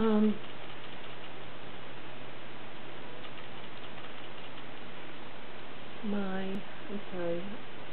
Um, I'm sorry,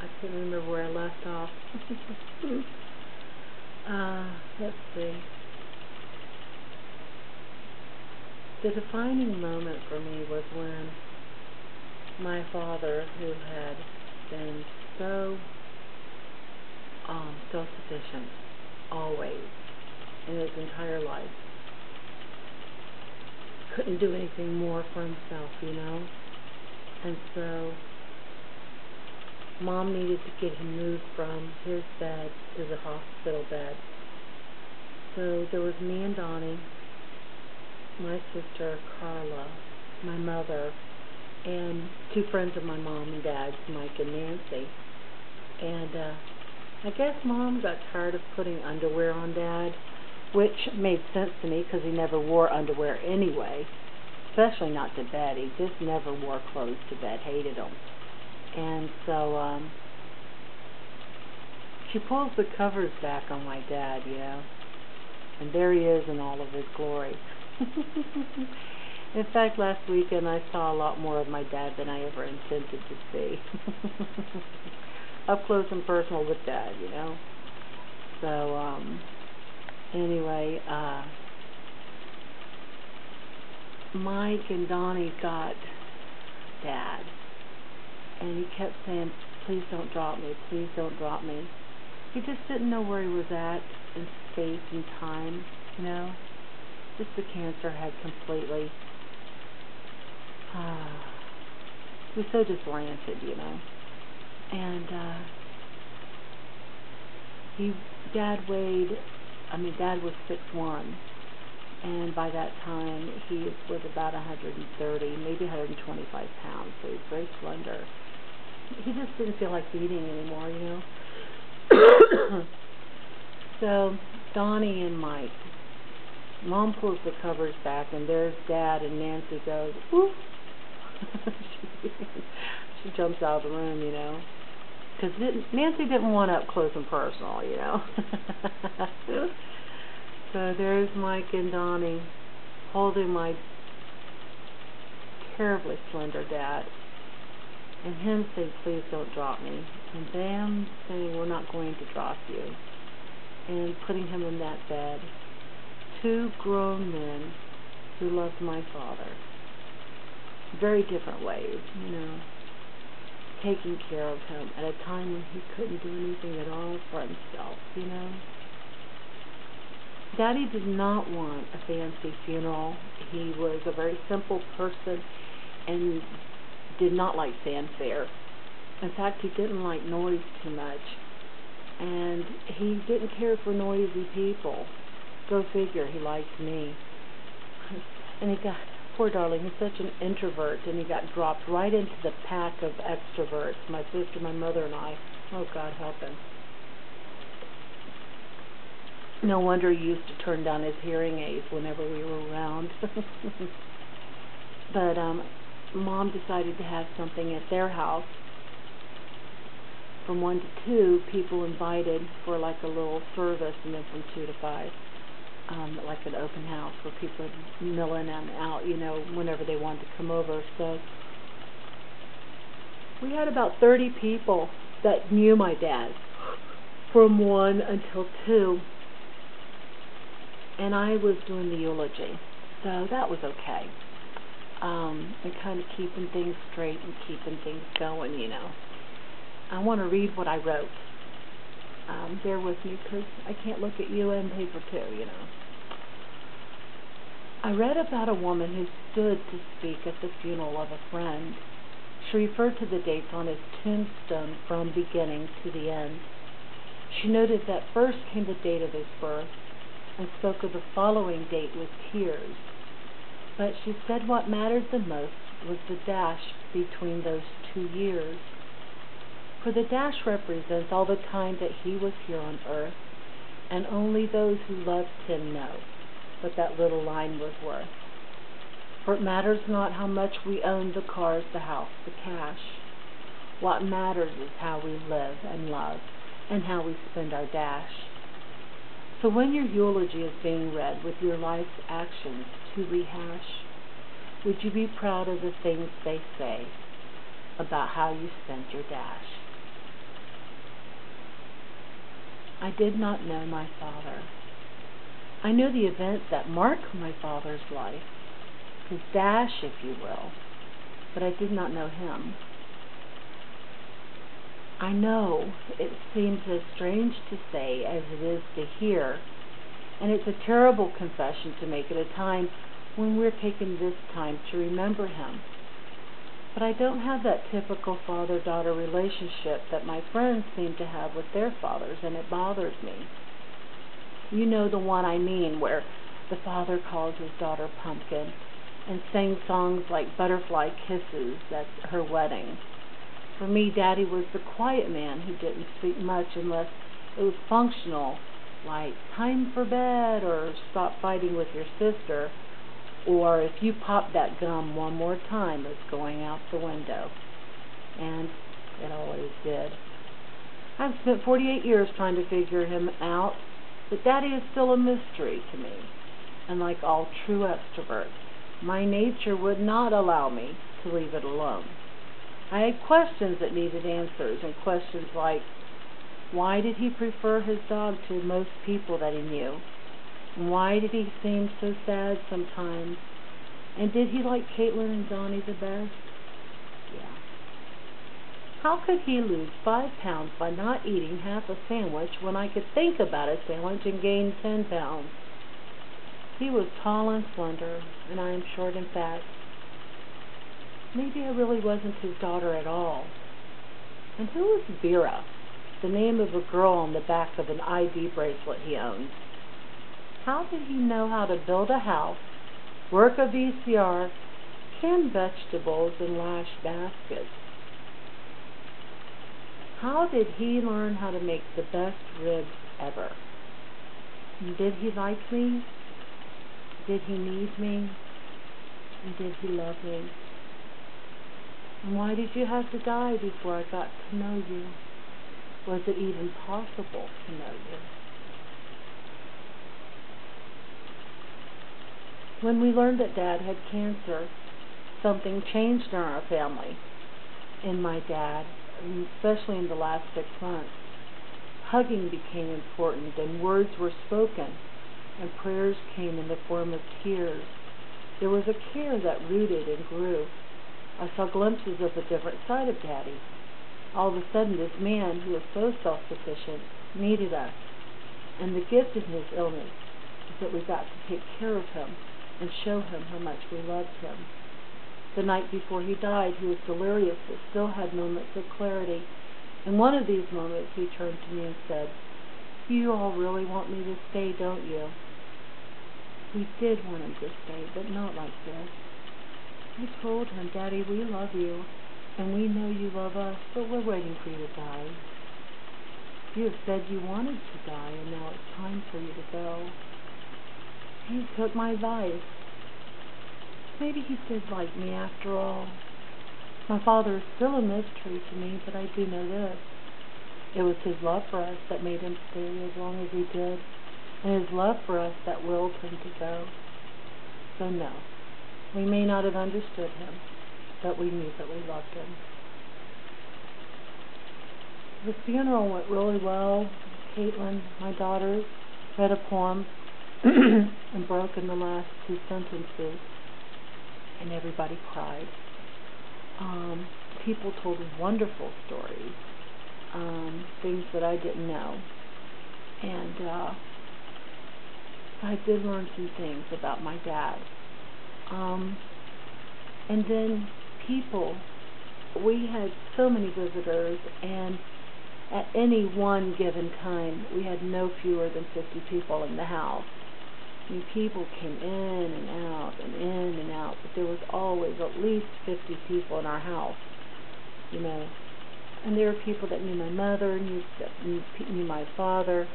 I can't remember where I left off. Let's see. The defining moment for me was when my father, who had been so self-sufficient, always, in his entire life, couldn't do anything more for himself, you know? And so Mom needed to get him moved from his bed to the hospital bed. So there was me and Donnie, my sister Carla, my mother, and two friends of my mom and dad's, Mike and Nancy. And I guess Mom got tired of putting underwear on Dad, which made sense to me because he never wore underwear anyway, especially not to bed. He just never wore clothes to bed, hated them. And so she pulls the covers back on my dad, you know, and there he is in all of his glory. In fact, last weekend I saw a lot more of my dad than I ever intended to see. Up close and personal with Dad, you know. So, anyway, Mike and Donnie got Dad, and he kept saying, please don't drop me, please don't drop me. He just didn't know where he was at in space and time, you know. Just the cancer had completely, he was so disoriented, you know. And Dad was 6'1", and by that time he was about 130, maybe 125 pounds, so he was very slender. He just didn't feel like eating anymore, you know. So Donnie and Mike, Mom pulls the covers back, and there's Dad, and Nancy goes, ooh. She jumps out of the room, you know, because Nancy didn't want up close and personal, you know. So there's Mike and Donnie holding my terribly slender Dad, and him saying, please don't drop me, and them saying, we're not going to drop you, and putting him in that bed. Two grown men who loved my father, very different ways, you know, taking care of him at a time when he couldn't do anything at all for himself, you know. Daddy did not want a fancy funeral. He was a very simple person and did not like fanfare. In fact, he didn't like noise too much, and he didn't care for noisy people. Go figure, he liked me. And poor darling, he's such an introvert, and he got dropped right into the pack of extroverts, my sister, my mother, and I. Oh, God help him. No wonder he used to turn down his hearing aids whenever we were around. But Mom decided to have something at their house. From 1 to 2, people invited for like a little service, and then from 2 to 5. Like an open house where people would mill in and out, you know, whenever they wanted to come over. So we had about 30 people that knew my dad from 1 until 2, and I was doing the eulogy, so that was okay. And kind of keeping things straight and keeping things going, you know. I want to read what I wrote. Bear with me because I can't look at you and paper too, you know. I read about a woman who stood to speak at the funeral of a friend. She referred to the dates on his tombstone from beginning to the end. She noted that first came the date of his birth and spoke of the following date with tears. But she said what mattered the most was the dash between those 2 years. For the dash represents all the time that he was here on earth, and only those who loved him know what that little line was worth. For it matters not how much we own, the cars, the house, the cash. What matters is how we live and love, and how we spend our dash. So when your eulogy is being read with your life's actions to rehash, would you be proud of the things they say about how you spent your dash? I did not know my father. I know the events that mark my father's life, his dash, if you will, but I did not know him. I know it seems as strange to say as it is to hear, and it's a terrible confession to make at a time when we're taking this time to remember him. But I don't have that typical father-daughter relationship that my friends seem to have with their fathers, and it bothers me. You know the one I mean, where the father calls his daughter Pumpkin and sings songs like Butterfly Kisses at her wedding. For me, Daddy was the quiet man who didn't speak much unless it was functional, like time for bed or stop fighting with your sister, or if you pop that gum one more time, it's going out the window. And it always did. I've spent 48 years trying to figure him out, but Daddy is still a mystery to me. And like all true extroverts, my nature would not allow me to leave it alone. I had questions that needed answers, and questions like, why did he prefer his dog to most people that he knew? And why did he seem so sad sometimes? And did he like Caitlin and Donnie the best? Yeah. How could he lose 5 pounds by not eating half a sandwich when I could think about a sandwich and gain 10 pounds? He was tall and slender, and I am short and fat. Maybe I really wasn't his daughter at all. And who was Vera, the name of a girl on the back of an ID bracelet he owned? How did he know how to build a house, work a VCR, can vegetables, and lash baskets? How did he learn how to make the best ribs ever? And did he like me? Did he need me? And did he love me? And why did you have to die before I got to know you? Was it even possible to know you? When we learned that Dad had cancer, something changed in our family, in my dad, especially in the last 6 months. Hugging became important, and words were spoken, and prayers came in the form of tears. There was a care that rooted and grew. I saw glimpses of a different side of Daddy. All of a sudden, this man who was so self-sufficient needed us. And the gift in his illness is that we got to take care of him and show him how much we loved him. The night before he died, he was delirious but still had moments of clarity. In one of these moments, he turned to me and said, "You all really want me to stay, don't you?" We did want him to stay, but not like this. I told him, "Daddy, we love you, and we know you love us, but we're waiting for you to die. You have said you wanted to die, and now it's time for you to go." He took my advice. Maybe he did like me after all. My father is still a mystery to me, but I do know this. It was his love for us that made him stay as long as he did, and his love for us that willed him to go. So no, we may not have understood him, but we knew that we loved him. The funeral went really well. Caitlin, my daughter, read a poem and broke in the last 2 sentences, and everybody cried. People told wonderful stories, things that I didn't know. And I did learn some things about my dad. And then people, we had so many visitors, and at any one given time, we had no fewer than 50 people in the house. I mean, people came in and out and in and out, but there was always at least 50 people in our house, you know. And there were people that knew my mother, knew my father,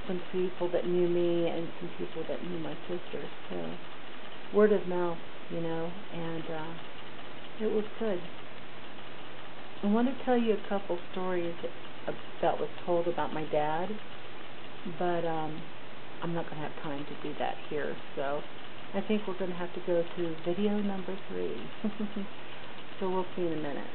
some people that knew me, and some people that knew my sisters, too. Word of mouth, you know, and it was good. I want to tell you a couple stories that was told about my dad, but I'm not going to have time to do that here, so I think we're going to have to go to video number 3. So we'll see in a minute.